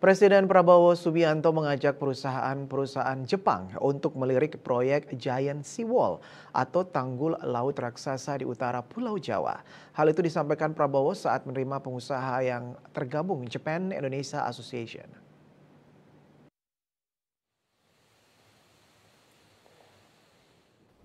Presiden Prabowo Subianto mengajak perusahaan-perusahaan Jepang untuk melirik proyek Giant Seawall atau tanggul laut raksasa di utara Pulau Jawa. Hal itu disampaikan Prabowo saat menerima pengusaha yang tergabung Japan Indonesia Association.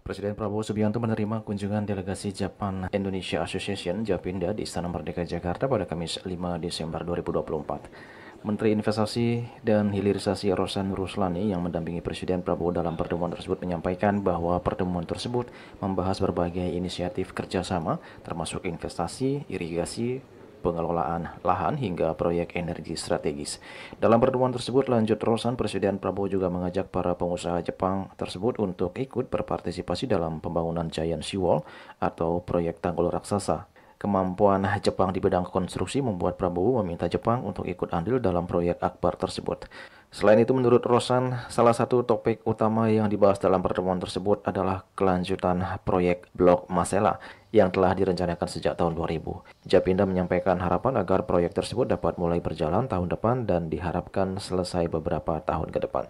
Presiden Prabowo Subianto menerima kunjungan delegasi Japan Indonesia Association Japinda di Istana Merdeka Jakarta pada Kamis 5 Desember 2024. Menteri Investasi dan Hilirisasi Rosan Ruslani yang mendampingi Presiden Prabowo dalam pertemuan tersebut menyampaikan bahwa pertemuan tersebut membahas berbagai inisiatif kerjasama termasuk investasi, irigasi, pengelolaan lahan hingga proyek energi strategis. Dalam pertemuan tersebut, lanjut Rosan, Presiden Prabowo juga mengajak para pengusaha Jepang tersebut untuk ikut berpartisipasi dalam pembangunan Giant Seawall atau proyek tanggul raksasa. Kemampuan Jepang di bidang konstruksi membuat Prabowo meminta Jepang untuk ikut andil dalam proyek akbar tersebut. Selain itu, menurut Rosan, salah satu topik utama yang dibahas dalam pertemuan tersebut adalah kelanjutan proyek Blok Masela yang telah direncanakan sejak tahun 2000. Japinda menyampaikan harapan agar proyek tersebut dapat mulai berjalan tahun depan dan diharapkan selesai beberapa tahun ke depan.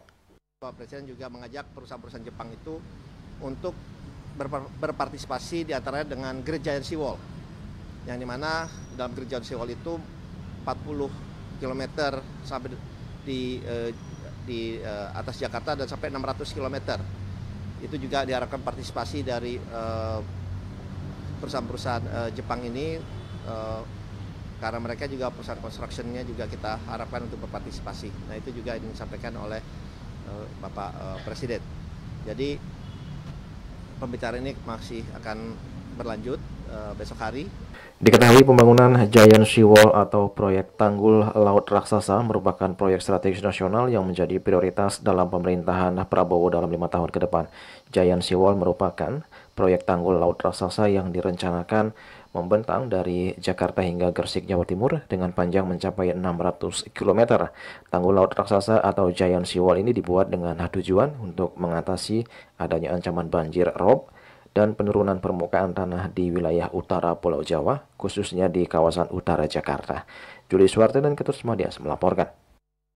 Pak Presiden juga mengajak perusahaan-perusahaan Jepang itu untuk berpartisipasi diantaranya dengan Great Giant Seawall, yang dimana dalam Great Giant Seawall itu 40 km sampai di atas Jakarta dan sampai 600 km. Itu juga diharapkan partisipasi dari perusahaan-perusahaan Jepang ini, karena mereka juga perusahaan construction-nya juga kita harapkan untuk berpartisipasi. Nah, itu juga yang disampaikan oleh Bapak Presiden. Jadi pembicaraan ini masih akan berlanjut besok hari. Diketahui pembangunan Giant Seawall atau proyek tanggul laut raksasa merupakan proyek strategis nasional yang menjadi prioritas dalam pemerintahan Prabowo dalam 5 tahun ke depan. Giant Seawall merupakan proyek tanggul laut raksasa yang direncanakan membentang dari Jakarta hingga Gresik, Jawa Timur dengan panjang mencapai 600 km. Tanggul laut raksasa atau Giant Seawall ini dibuat dengan tujuan untuk mengatasi adanya ancaman banjir rob dan penurunan permukaan tanah di wilayah utara Pulau Jawa, khususnya di kawasan utara Jakarta. Juli Suwarte dan Ketut Madias melaporkan.